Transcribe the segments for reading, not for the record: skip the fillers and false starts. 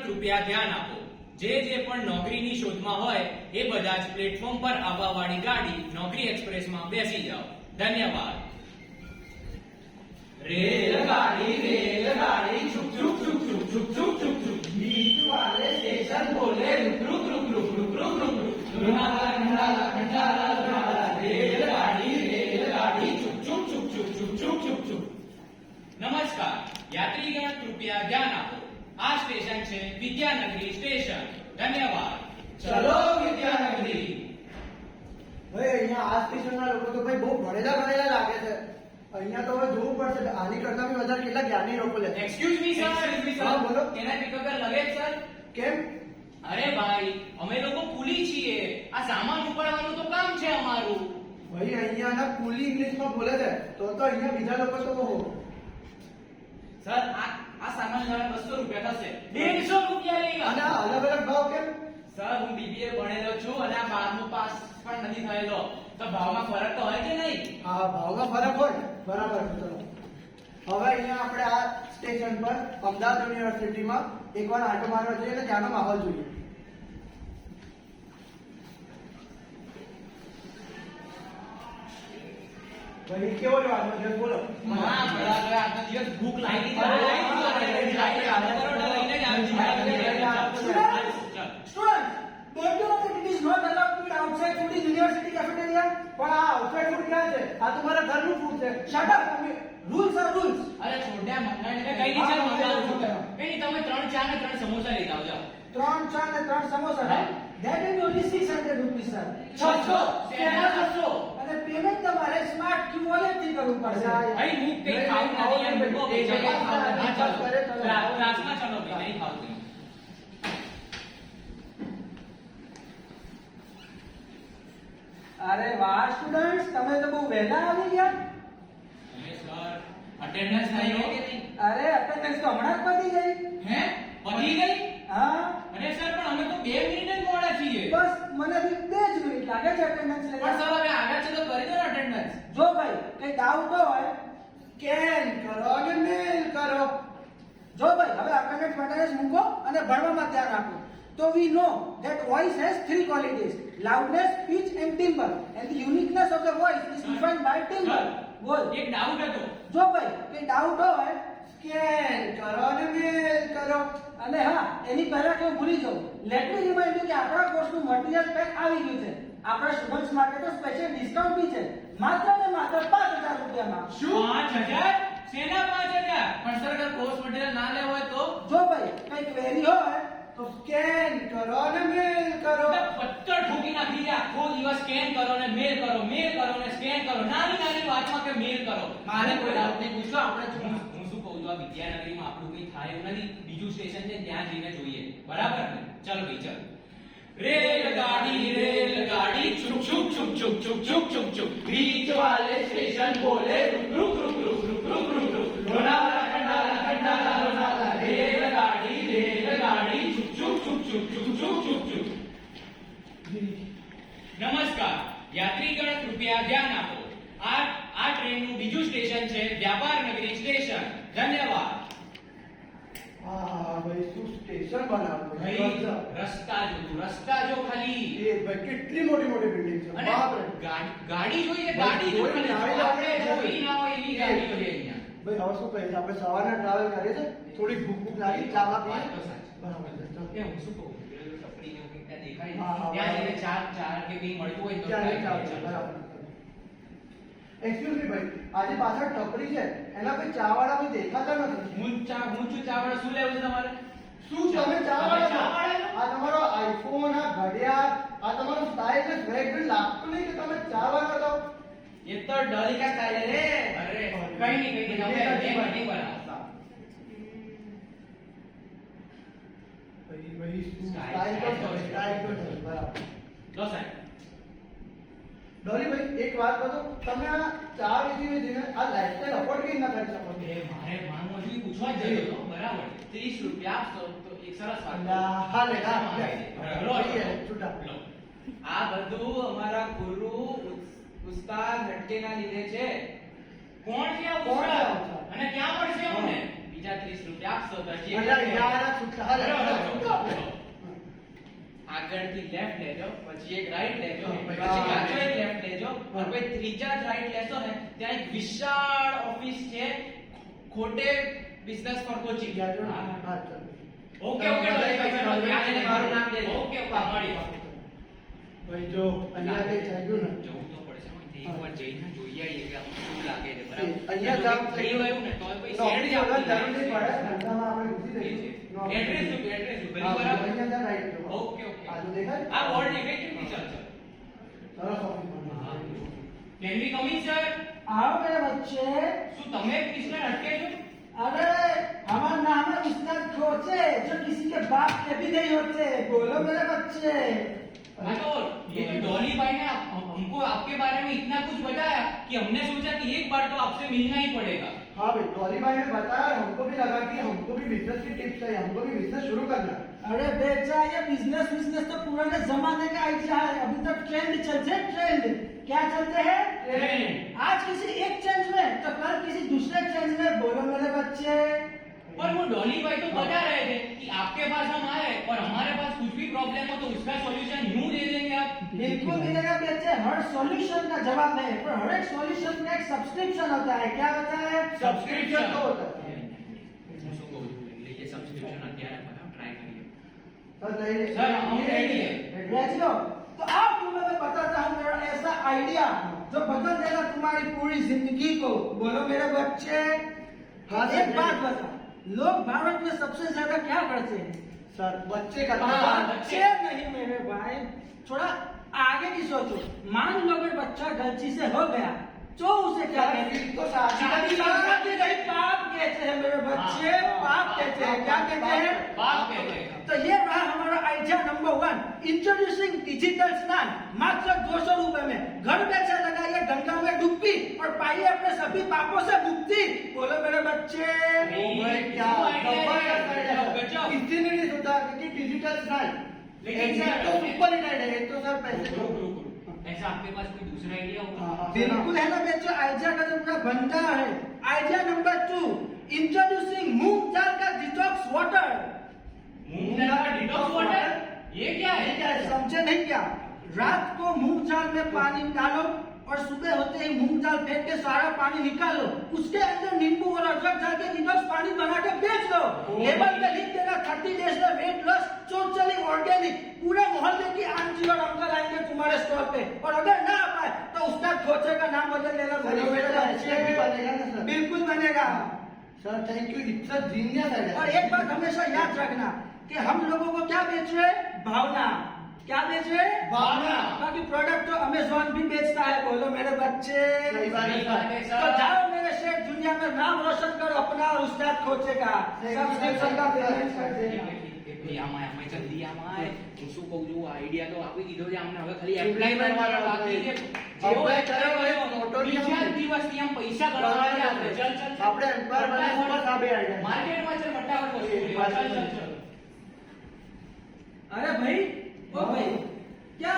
કૃપયા ધ્યાન આપો. જે પણ નોકરીની શોધમાં હોય એ બધા જ પ્લેટફોર્મ પર આવવાવાળી ગાડી નોકરી એક્સપ્રેસમાં બેસી જાઓ. ધન્યવાદ. રેલગાડી છુક છુક છુક છુક છુક છુક છુક છુક बीच वाले स्टेशन बोले रुक रुक रुक रुक रुक रुक रुक रुक खंडाला खंडाला खंडाला खंडाला रेलगाड़ी છુક છુક છુક છુક છુક છુક છુક છુક. નમસ્કાર યાત્રીગણ, કૃપયા ધ્યાન આપો. આ સ્ટેશન છે વિદ્યાનગરી સ્ટેશન. ધન્યવાદ. ચલો વિદ્યાનગરી. ભાઈ અહીંયા આ સ્ટેશનના લોકો તો ભાઈ બહુ ભણેલા લાગે છે. અહીંયા તો હવે જોવું પડશે આની કરતા બી વધારે કેટલા જ્ઞાની લોકો લે. Excuse me sir. હા, બોલો. Can I pick up your luggage sir? કેમ? અરે ભાઈ, અમે લોકો કુલી છીએ. આ સામાન ઉપાડવાનું તો કામ છે અમારું. ભાઈ અહીંયાના કુલી ઇંગ્લિશમાં બોલે છે તો અહીંયા બીજા લોકો તો કહો. સર આ સામાન લેવા 200 રૂપિયા થશે. 150 રૂપિયા લેવા. અને આ અલગ અલગ ભાવ કેમ? સર હું બીબીએ ભણેલો છું અને આ 12મું પાસ પણ નથી થયેલો. તો ભાવમાં ફરક તો હોય કે નહીં? હા, ભાવમાં ફરક હોય. બરાબર છે. ચલો હવે અહીંયા આપણે આ સ્ટેશન પર અમદાવાદ યુનિવર્સિટીમાં એકવાર આંટો મારવા જઈએ અને ત્યાંનો માહોલ જોઈએ. ભાઈ કેવો રહેવાનો છે બોલો. હા, બરાબર. આજનો દિવસ ભૂખ લાગી છે. Students, don't you know that it is not allowed to eat outside food in university cafeteria? પણ આ outside food ક્યાં છે? આ તમારા ઘરનું ફૂડ છે. Shut up. Rules are rules. અરે છોડ્યા મંગાવીને કઈ નહીં ચાલ મંગાવું છું. કઈ નહીં, તમે 3 ચા ને 3 સમોસા લઈ આવજો. 3 ચા ને 3 samosa. That is only 600 rupees, sir. 600. શેના 600? અને પેમેન્ટ તમારે સ્માર્ટ ક્યુ વોલેટ થી કરવું પડશે. ભાઈ હું કઈ ખાવું નથી એમ મૂકો બે જગ્યાએ ખાવું. ના ચાલો. ક્લાસમાં ચાલો ભાઈ, નહીં ખાવું. અરે વાહ સ્ટુડન્ટ્સ, તમે તો બહુ વહેલા આવી ગયા. તમે સર અટેન્ડન્સ થઈ ગઈ કે નહીં? અરે અટેન્ડન્સ તો હમણાં જ પતી ગઈ. હે પતી ગઈ? હા, અરે સર પણ અમે તો 2 મિનિટ જ મોડા છીએ. બસ મને બી 2 જ મિનિટ લાગે છે અટેન્ડન્સ પણ લેવા. સર હવે આગળ છે તો કરી દો ને અટેન્ડન્સ. જો ભાઈ કઈ ડાઉટ હોય સ્કેન કરો અને મેલ કરો. જો ભાઈ હવે અટેન્ડન્સ મેટર્સ મૂકો અને ભણવામાં ધ્યાન આપો. So we know that voice has 3 qualities: loudness, pitch and timbre, and the uniqueness of the voice is defined by timbre. બોલ. એક ડાઉટ હતો. જો ભાઈ કઈ ડાઉટ હોય સ્કેન કરો અને મેલ કરો. અને હા, એની પહેલા કે હું ભૂલી જાઉં, લેટ મી રિમાઇન્ડ યુ કે આપણા કોર્સનું મટીરીયલ પેક આવી ગયું છે. આપણા સ્ટુડન્ટ્સ માટે તો સ્પેશિયલ ડિસ્કાઉન્ટ બી છે, માત્ર ને માત્ર 5000 રૂપિયામાં. શું 5000? શેના 5000? પણ સર અગર કોર્સ મટીરીયલ ના લેવો હોય તો? જો ભાઈ કઈ ક્વેરી હોય તો સ્કેન કરો અને મેલ કરો. પત્તર ઠોકી નાખી છે. આખો દિવસ સ્કેન કરો ને મેલ કરો, મેલ કરો ને સ્કેન કરો. નાની વાતમાં કે મેલ કરો. મારે કોઈ ડાઉટ નહીં. પૂછો આપણે હું શું કહું છું, આ વિદ્યાનગરીમાં આપણું કંઈ થાય એવું નથી. બીજું સ્ટેશન છે ત્યાં જઈને જોઈએ. બરાબર ને? ચલો ભાઈ ચલો. રેલગાડી છુક છુક છુક છુક છુક છુક છુક છુક बीच वाले स्टेशन बोले रुक रुक रुक रुक रुक रुक रुक रुक लोनावाला खंडाला खंडाला लोनावाला रेलगाड़ी છુક છુક છુક છુક છુક છુક છુક છુક. નમસ્કાર યાત્રીગણ, કૃપયા ધ્યાન આપો. આ ટ્રેનનું બીજું સ્ટેશન છે વ્યાપાર નગરી સ્ટેશન. ધન્યવાદ. હા ભાઈ શું સ્ટેશન બનાવ્યું ભાઈ રસ્તા જો ખાલી. એ ભાઈ કેટલી મોટી મોટી બિલ્ડિંગ છે. અને બાપ રે. ગાડી જોઈએ, ગાડી જો ખાલી. આપણે જોઈ ના હોય એવી ગાડી જોઈએ અહીંયા. ભાઈ હવે શું કહીએ, આપણે સવારના ટ્રાવેલ કરીએ છીએ, થોડી ભૂખ લાગી, ચા પીએ. વાત તો સાચી. બરાબર છે. ચાલો. કે હું શું કહું, ટપરી જેવું કંઈક ત્યાં દેખાય ને, હા, હા, ત્યાં જઈને બરાબર. ચા કે કંઈ મળતું હોય તો ત્યાં ખાઈ ચાલો, લઈએ. બરાબર. એક્સક્યુઝ મી ભાઈ, આજે પાછળ ટપરી છે, એના કોઈ ચા વાળા કોઈ દેખાતા નથી. હું ચા વાળા શું લેવું છે તમારે? શું તમે ચા વાળા છો? ચા વાળા? આ તમારો આઈફોન, આ ઘડિયાળ, આ તમારો સ્ટાઇલ ને સ્વેગ લાગતું નહીં કે તમે ચા વાળા છો. ये तो डॉली का स्टाइल है रे. अरे कहीं नहीं नहीं बनाता. ભાઈ શું Style, સ્ટાઇલ તો style, છે, સ્ટાઇલ તો છે. બરાબર. लो साहब. ડોલી ભાઈ એક વાત કહો, તમે આ ચા વેચીને આ લાઈફસ્ટાઈલ અફોર્ડ કેવી ના કરી શકો? મારે માનવું હજી પૂછવા જ જયો હતો. બરાબર 30 રૂપિયા આપશો તો એક સરસ વાત. હા લે હા લો, છૂટા. લો. આ બધું અમારા ગુરુ ઉસ્તાદ નટકેના લીધે છે. કોણ છે આ કોણ છે ઉસ્તાદ? આ ઉસ્તાદ? અને ક્યાં મળશે અમને? બીજા 30 રૂપિયા આપશો તો હજી અલ્યા યાર આ છૂટા. બરાબર. આગળથી લેફ્ટ લેજો, પછી એક રાઈટ લેજો, હા, પછી હા. પાછો એક લેફ્ટ લેજો, અને પછી ત્રીજા જ રાઈટ લેશો ને ત્યાં એક વિશાળ ઓફિસ છે, ખોટે બિઝનેસ ફોર કોચિંગ. હા, ચાલો. ઓકે ઓકે ડોલીભાઈ, મારું નામ લેજો. ઓકે ઓકે મળી. ભાઈ જો અહીંયા કઈ થઈ ગયું ને જવું તો પડશે હો. એકવાર જઈને જોઈ આવીએ કે આપણે શું લાગે છે, બરાબર? અહીંયા કામ થઈ થઈ ગયું ને તો પછી નોકરી શેર વગર જરૂર નહીં પડે ધંધામાં આપણે ઘૂસી જઈશું. એડ્રેસ શું એડ્રેસ શું હા, બરાબર? અહીંયા જા right જો. Okay okay. આજુ દેખાય આ બોર્ડ દેખાય કેમ નહીં? ચાલ ચાલ. સરસ office બની. Can we come in sir? आओ मेरे बच्चे। શું તમે મિસ્ટર અટકે છો? अरे हमारा नाम है उस्ताद खोचे, जो किसी के बाप के भी नहीं होते। बोलो मेरे बच्चे। हाँ तो ये जो डॉली भाई ने हमको आपके बारे में इतना कुछ बताया कि हमने सोचा कि एक बार तो आपसे मिलना ही पड़ेगा. हाँ भाई डॉली भाई ने बताया, हमको भी लगा कि हमको भी बिजनेस की टिप्स चाहिए, हमको भी बिजनेस शुरू करना है। अरे बेचा, ये बिजनेस तो पुराने जमाने का आइडिया है। अभी तक ट्रेंड चलते हैं। ट्रेंड क्या चलते हैं? ट्रेंड. आज किसी एक चेंज में तो कल किसी दूसरे चेंज में। बोलो मेरे बच्चे। पर वो डॉली भाई तो बता रहे थे कि आपके पास हम आए और हमारे पास कुछ भी प्रॉब्लम हो तो उसका सॉल्यूशन यूं दे देंगे आप. बिल्कुल मिलेगा बेचे। हर सॉल्यूशन का जवाब नहीं, पर हर एक सॉल्यूशन का एक सब्सक्रिप्शन होता है। क्या होता है? सब्सक्रिप्शन तो होता है। હું શું કહું છું, લઈએ સબસ્ક્રિપ્શન અત્યારે બરાબર ટ્રાય કરીએ. सर नहीं सर हम रेडी है. रेडियो तो आप तुम्हें मैं बताता हूँ मेरा ऐसा आइडिया जो बदल देगा तुम्हारी पूरी जिंदगी को। बोलो मेरे बच्चे। हाँ, सर, एक बात बता, लोग भारत में सबसे ज्यादा क्या करते हैं? सर बच्चे करते हाँ, हैं। बच्चे नहीं मेरे भाई, थोड़ा आगे की सोचो। मान लो अगर बच्चा गलती से हो गया तो उसे क्या सर, कहते फिर हैं? तो शादी का भी शादी नहीं, पाप कहते हैं मेरे बच्चे। हाँ, पाप कहते हैं। क्या कहते हैं? बात कहते हैं. तो ये रहा हमारा आइडिया नंबर 1, इंट्रोड्यूसिंग डिजिटल स्नान मात्र 200 रुपए में। घर बैठे लगाइए गंगा में डुबकी और पाइए अपने सभी पापों से मुक्ति। बोलो मेरे बच्चे। ओ भाई क्या जबरदस्त आइडिया है। गजब. किसी ने नहीं सोचा कि डिजिटल स्नान लेकिन ये सर- तो सुपर हिट आइडिया है। तो सर पैसे दो। रुक रुक रुक. ऐसा आपके पास कोई दूसरा आइडिया होगा? हाँ, हाँ, बिल्कुल है ना बच्चों, आइडिया का तो पूरा भंडार है। आइडिया नंबर 2, इंट्रोड्यूसिंग मूंग दाल का डिटॉक्स वाटर। मूंग दाल का डिटॉक्स वाटर? ये क्या है? क्या है, समझे नहीं क्या? रात को मूंग दाल में पानी डालो और सुबह होते ही मूंग दाल फेंक के सारा पानी निकालो। उसके अंदर नींबू और अदरक डाल के डिटॉक्स पानी बना के बेच दो। लेबल पे लिख देना 30 डेज में वेट लॉस टोटली ऑर्गेनिक। पूरे मोहल्ले की आंटी और अंकल आएंगे तुम्हारे स्टॉल पे। और अगर ना आ पाए तो उसका खोचे का नाम बदल लेना। सर ये मेरा बच्चे भी बनेगा ना सर। बिल्कुल बनेगा। Sir thank you, it's a genius idea. और एक बात हमेशा याद रखना कि हम लोगों को क्या बेच रहे हैं? भावना। क्या बेच रहे हैं? भावना। बाकी प्रोडक्ट तो अमेज़न भी बेचता है। बोलो मेरे बच्चे। सही बात है सर। तो जाओ मेरे शेठ, दुनिया में नाम रोशन करो अपना और उस्ताद खोचे का। सब्सक्रिप्शन का पेमेंट कर देना। આમાં જલ્દી આમાં હું શું કહું છું, આઈડિયા તો આપી દીધો છે અમને, હવે ખાલી એપ્લાય કરવાનો બાકી છે. જેવો Apply apply કર્યો કર્યો, મોટો નિયમ બીજા છે. દિવસથી આમ પૈસા ગણવાના છે આપણે. ચલ ચલ ચલ. આપણે empire બનીશું, બસ આ બે idea. માર્કેટમાં ચલ ફટાફટ વસ્તુ લેવા. ચલ ચલ ચલ. अरे भाई, ओ भाई, क्या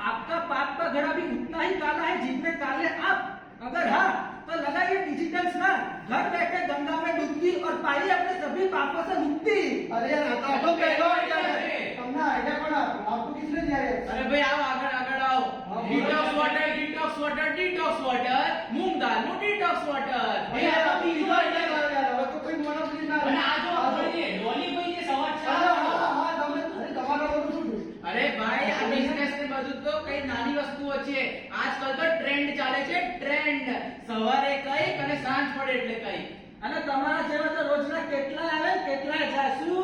आपका पाप का घड़ा भी उतना ही काला है जितने काले आप? अगर हाँ तो लगाइए डिजिटल स्नान। घर बैठे गंगा में डुबकी और पाइए अपने सभी पापों से मुक्ति। अरे यार આ તો પહેલો આઈડિયા છે. તમને આઈડિયા કોણ આપ્યો? આપको किसने दिया है? અરે ભાઈ આવો આગળ આગળ આવો. હા, detox water, detox water, detox water, મૂંગ દાળનું ડિટોક્સ વોટર. અરે એ આ તો આ બીજું બીજો idea આઈડિયા છે. યાર. હવે તો કોઈ મોનોપોલી ના અને આ જો આ તો- આપણને ડોલી ભાઈ જે સવાર હા, ચાર હા, હા, તમે અરે તમારા બધું શું થયું? અરે ભાઈ આ બિઝનેસ ને બધું તો કઈ નાની વસ્તુઓ છે. આજકાલ તો ટ્રેન્ડ ચાલે છે, ટ્રેન્ડ. સવારે કઈક અને સાંજ પડે એટલે કઈક. અને તમારા જેવા તો રોજના કેટલા આવે કેટલા જાસુ.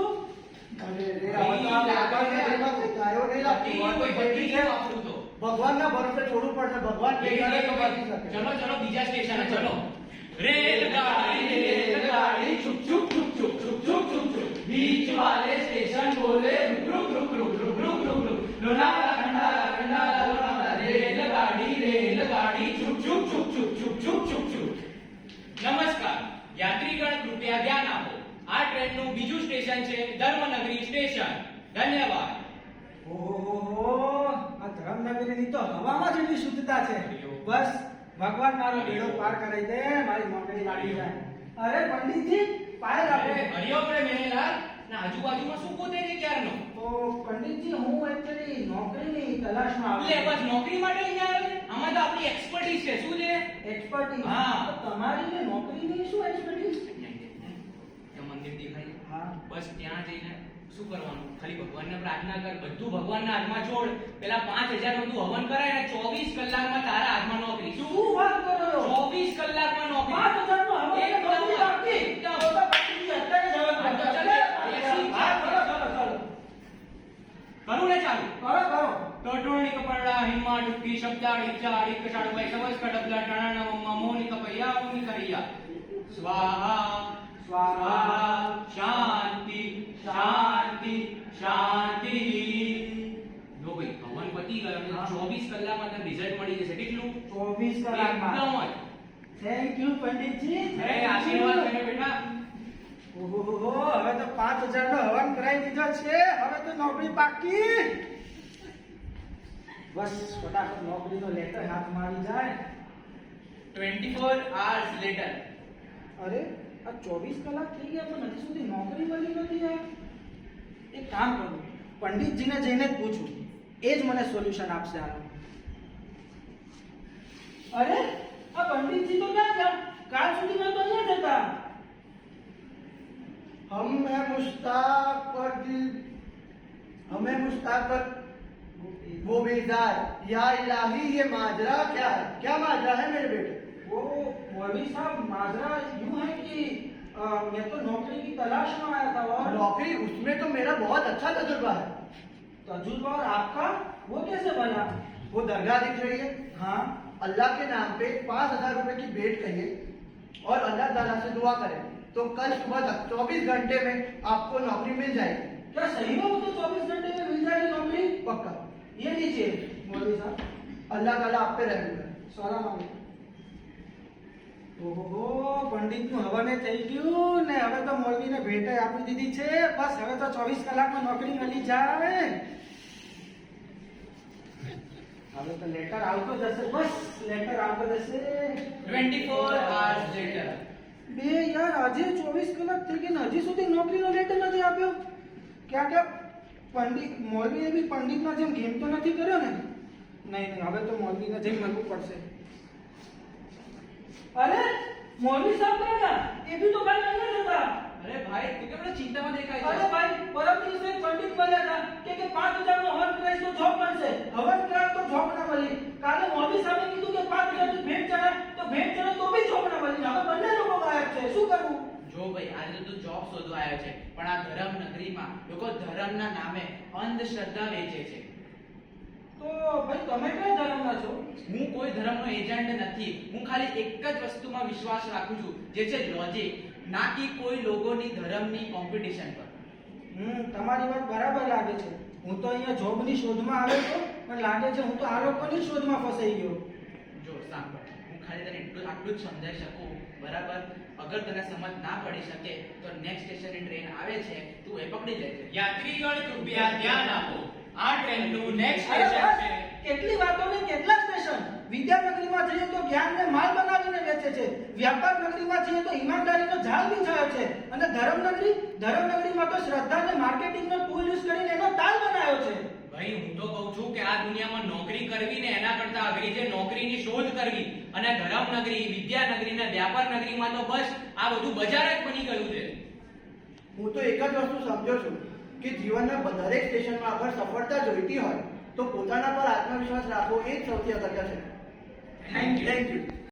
અરે રે આ તો આ આગળના જેમાં કોઈ ગાયો નહીં લાગતી. કોઈ કોઈ બધી બધી છે છે. વાપરું તો. ભગવાનના ભરોસે છોડવું પડશે. ભગવાન જે કરે તો બાકી શકે. ચલો ચલો બીજા સ્ટેશન ચલો. રેલગાડી રેલગાડી છુક છુક છુક છુક છુક છુક છુક છુક. बीच वाले स्टेशन बोले रुक रुक रुक रुक रुक रुक रुक रुक. लोनावला खंडाला खंडाला लोनावला. रेलगाड़ी रेलगाड़ी छुक छुक छुक छुक छुक छुक छुक छुक. નમસ્કાર યાત્રીગણ, કૃપયા ધ્યાન આપો. આ ટ્રેનનું બીજું સ્ટેશન છે ધર્મનગરી સ્ટેશન. ધન્યવાદ. ઓહો, આ ધર્મનગરીની તો હવામાં જેટલી શુદ્ધતા છે. બસ ભગવાન મારો બેડો પાર કરી દે, મારી નોકરી લાગી જાય. અરે પંડિતજી, પાય અરે રાખે. હરિયો આપણે મેનેલાલ ના આજુબાજુમાં શું ગોતે છે ક્યારનો? તો પંડિતજી, હું એકચ્યુઅલી તલાશમાં એટલે આવે બસ નોકરી માટે અહીંયા આવે છે? આમાં તો આપણી એક્સપર્ટીઝ છે. શું છે? એક્સપર્ટીઝ. હા. તમારી ને નોકરીની શું એક્સપર્ટીઝ? ત્યાં મંદિર દેખાય છે? હા. બસ ત્યાં જઈને શું કરવાનું? ખાલી ભગવાનને પ્રાર્થના કર, બધું ભગવાનના હાથમાં છોડ. પેલા 5000 નું તું હવન કરાય ને 24 કલાકમાં તારા હાથમાં નોકરી. શું વાત કરો છો? 24 કલાકમાં નોકરી. 5000 નું હવન એક નોકરી બાકી. એકદમ. તો બાકી અત્યારે જ હવન કરો. ચાલે. હા, ચલો, ચલો. કરું ને ચાલુ? કરો. ટોટોણી કપરડા હિમા ડુક્કી શબ્દાડી ચાડી કટાડ ભાઈ સમજ કડબલા ટાણા મમ્મા મોની કપૈયા મોની કરિયા સ્વાહા સ્વાહા શાંતિ શાંતિ શાંતિ. જો ભાઈ હવન પતી ગયો અને 24 કલાકમાં તને રિઝલ્ટ મળી જશે. કેટલું? 24 કલાકમાં. એકદમ જ. Thank you Panditji. અરે આશીર્વાદ કરે બેટા. ઓહો, હવે તો 5000 નો હવન કરાવી દીધો છે. હવે તો નોકરી પાકી. બસ ફટાફટ નોકરીનો લેટર હાથમાં આવી જાય. 24 hours later. અરે આ 24 કલાક થઈ ગયા પણ હજી સુધી નોકરી મળી નથી યાર. એક કામ કરું, પંડિતજીને જઈને જ પૂછું, એ જ મને સોલ્યુશન આપશે આનું. અરે આ પંડિતજી તો ક્યાં ગયા? કાલ સુધીમાં તો અહીંયા જ હતા. हम है मुश्ताक पर दिल हमें मुश्ताक पर वो बेजार या इलाही ये माजरा क्या है? क्या माजरा है मेरे बेटे? वो मौलवी साहब माजरा यूं है कि मैं तो नौकरी की तलाश में आया था और नौकरी उसमें तो मेरा बहुत अच्छा तजुर्बा है. तजुर्बा और आपका वो कैसे बना? वो दरगाह दिख रही है, हाँ अल्लाह के नाम पे 5000 रुपए की भेंट कहिए और अल्लाह ताला से दुआ करें तो कल सुबह तक 24 घंटे में आपको नौकरी मिल जाएगी. क्या सही में वो तो 24 घंटे में मिल जाएगी नौकरी? पक्का. ये लीजिए मौलवी साहब, अल्लाह ताला आप पे रहम करे. સલામ આલેકુમ. ઓહો, પંડિતનું હવને થઈ ગયું ને હવે તો મૌલવીને ભેટે આપી દીધી છે. બસ હવે તો 24 કલાકમાં નોકરી મળી જાય. હવે તો લેટર આવતો જશે. બસ લેટર આવતો જશે. 24 hours later. બે યાર, આજે 24 કલાક થઈ ગઈ ને હજી સુધી નોકરીનો લેટર નથી આપ્યો. ક્યાં પંડિત મૌલવીએ બી પંડિતના જેમ ગેમ તો નથી કર્યો ને? નહીં, હવે તો મૌલવીને જેમ મળવું પડશે. અરે મૌલવી સાહેબ ક્યાં ગયા? એ બી તો કાલ અહીંયા જ હતા. અરે ભાઈ તું કેમ ચિંતામાં દેખાય અરે છે? ભાઈ, પરમ દિવસે એક પંડિત મળ્યા હતા કે 5000 નો હવન કરાય તો જોબ મળશે. હવન કરાય તો જોબ ના મળી. કાલે મૌલવી સાહેબે કીધું કે 5000 ની ભેટ ચડાય તો ભેટ ચડાય તો બી જોબ ના મળી. હવે બંને લોકો ગાયબ છે. શું કરવું? જો ભાઈ આજે તો તું જોબ શોધવા આવ્યો છે પણ આ ધર્મ નગરીમાં લોકો ધર્મના નામે અંધશ્રદ્ધા વેચે છે. તો ભાઈ તમે કયા ધર્મના છો? હું કોઈ ધર્મનો એજન્ટ નથી. હું ખાલી એક જ વસ્તુમાં વિશ્વાસ રાખું છું, જે છે લોજિક, ના કે કોઈ લોકોની ધર્મની કોમ્પિટિશન પર. તમારી વાત બરાબર લાગે છે. હું તો અહીંયા જોબની શોધમાં આવ્યો છું પણ લાગે છે હું તો આ લોકોની શોધમાં ફસાઈ ગયો. જો સાંભળ, હું ખાલી તને આટલું જ સમજાવી શકું, બરાબર? અગર તને સમજ ના પડી શકે તો નેક્સ્ટ સ્ટેશનની ટ્રેન આવે છે, તું એ પકડી લેજે. યાત્રીગણ કૃપયા ધ્યાન આપો, આ ટ્રેનનું નેક્સ્ટ અરે સ્ટેશન બસ, છે. કેટલી વાતો ને કેટલા સ્ટેશન. વિદ્યાનગરીમાં જઈએ તો જ્ઞાનને માલ બનાવીને વેચે છે. વ્યાપાર નગરીમાં જઈએ તો ઈમાનદારીનો જાળ બિછાયો છે. અને ધર્મનગરીમાં તો શ્રદ્ધાને માર્કેટિંગનો ટૂલ યુઝ કરીને એનો તાલ બનાવ્યો છે. ભાઈ હું તો કહું છું કે આ દુનિયામાં નોકરી કરવી ને એના કરતા અઘરી છે નોકરીની શોધ કરવી. અને ધર્મનગરી, વિદ્યાનગરી ને વ્યાપાર નગરીમાં તો બસ આ બધું બજાર જ બની ગયું છે. હું તો એક જ વસ્તુ સમજો છું કે જીવનના દરેક સ્ટેશનમાં અગર સફળતા જોઈતી હોય તો પોતાના પર આત્મવિશ્વાસ રાખવો એ જ સૌથી અગત્ય છે. Thank you. Thank you.